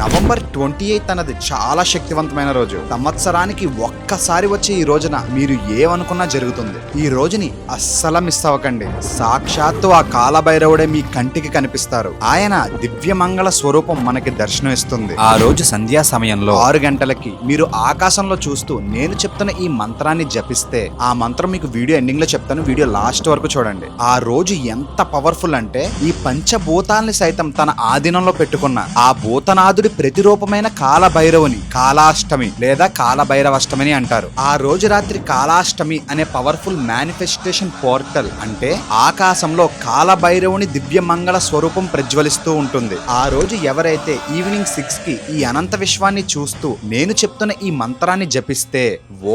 November 28 అన్నది చాలా శక్తివంతమైన రోజు. సంవత్సరానికి ఒక్కసారి వచ్చే ఈ రోజున మీరు ఏమనుకున్నా జరుగుతుంది. ఈ రోజుని అస్సలు మిస్ అవ్వకండి. సాక్షాత్తు ఆ కాలభైరవుడే మీ కంటికి కనిపిస్తారు. ఆయన దివ్యమంగళ స్వరూపం మనకి దర్శనం ఇస్తుంది. ఆ రోజు సంధ్యా సమయంలో 6 గంటలకి మీరు ఆకాశంలో చూస్తూ నేను చెప్తున్న ఈ మంత్రాన్ని జపిస్తే, ఆ మంత్రం మీకు వీడియో ఎండింగ్ లో చెప్తాను, వీడియో లాస్ట్ వరకు చూడండి. ఆ రోజు ఎంత పవర్ఫుల్ అంటే ఈ పంచభూతాల్ని సైతం తన ఆధీనంలో పెట్టుకున్న ఆ భూతనాథుడి ప్రతిరూపమైన కాలభైరవుని కాలాష్టమి లేదా కాలభైరవాష్టమి అంటారు. ఆ రోజు రాత్రి కాలాష్టమి అనే పవర్ఫుల్ మేనిఫెస్టేషన్ పోర్టల్ అంటే ఆకాశంలో కాలభైరవుని దివ్య మంగళ స్వరూపం ప్రజ్వలిస్తూ ఉంటుంది. ఆ రోజు ఎవరైతే ఈవినింగ్ 6 కి ఈ అనంత విశ్వాన్ని చూస్తూ నేను చెప్తున్న ఈ మంత్రాన్ని జపిస్తే,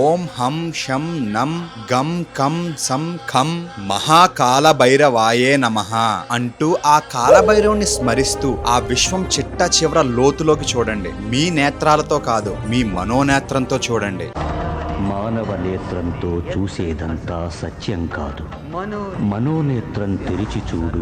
ఓం హం శం నం గం కం సం ఖం మహాకాలభైరవాయే నమః అంటూ ఆ కాలభైరవుని స్మరిస్తూ ఆ విశ్వం చిట్ట చివర లోతులోకి చూడండి. మీ నేత్రాలతో కాదు, మీ మనోనేత్రంతో చూడండి. మానవ నేత్రంతో చూసేదంతా సత్యం కాదు, మనోనేత్రం తెరిచి చూడు,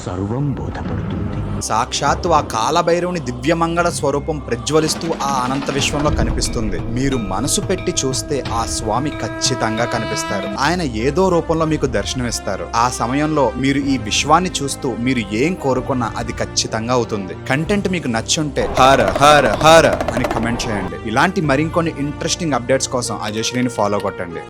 సర్వం బోధపడుతుంది. సాక్షాత్తు ఆ కాలభైరవుని దివ్యమంగళ స్వరూపం ప్రజ్వలిస్తూ ఆ అనంత విశ్వంలో కనిపిస్తుంది. మీరు మనసు పెట్టి చూస్తే ఆ స్వామి ఖచ్చితంగా కనిపిస్తారు. ఆయన ఏదో రూపంలో మీకు దర్శనమిస్తారు. ఆ సమయంలో మీరు ఈ విశ్వాన్ని చూస్తూ మీరు ఏం కోరుకున్నా అది ఖచ్చితంగా అవుతుంది. కంటెంట్ మీకు నచ్చుంటే హర హర హర అని కమెంట్ చేయండి. ఇలాంటి మరికొన్ని ఇంట్రెస్టింగ్ అప్డేట్స్ కోసం అజయ్ శ్రీని ఫాలో కొట్టండి.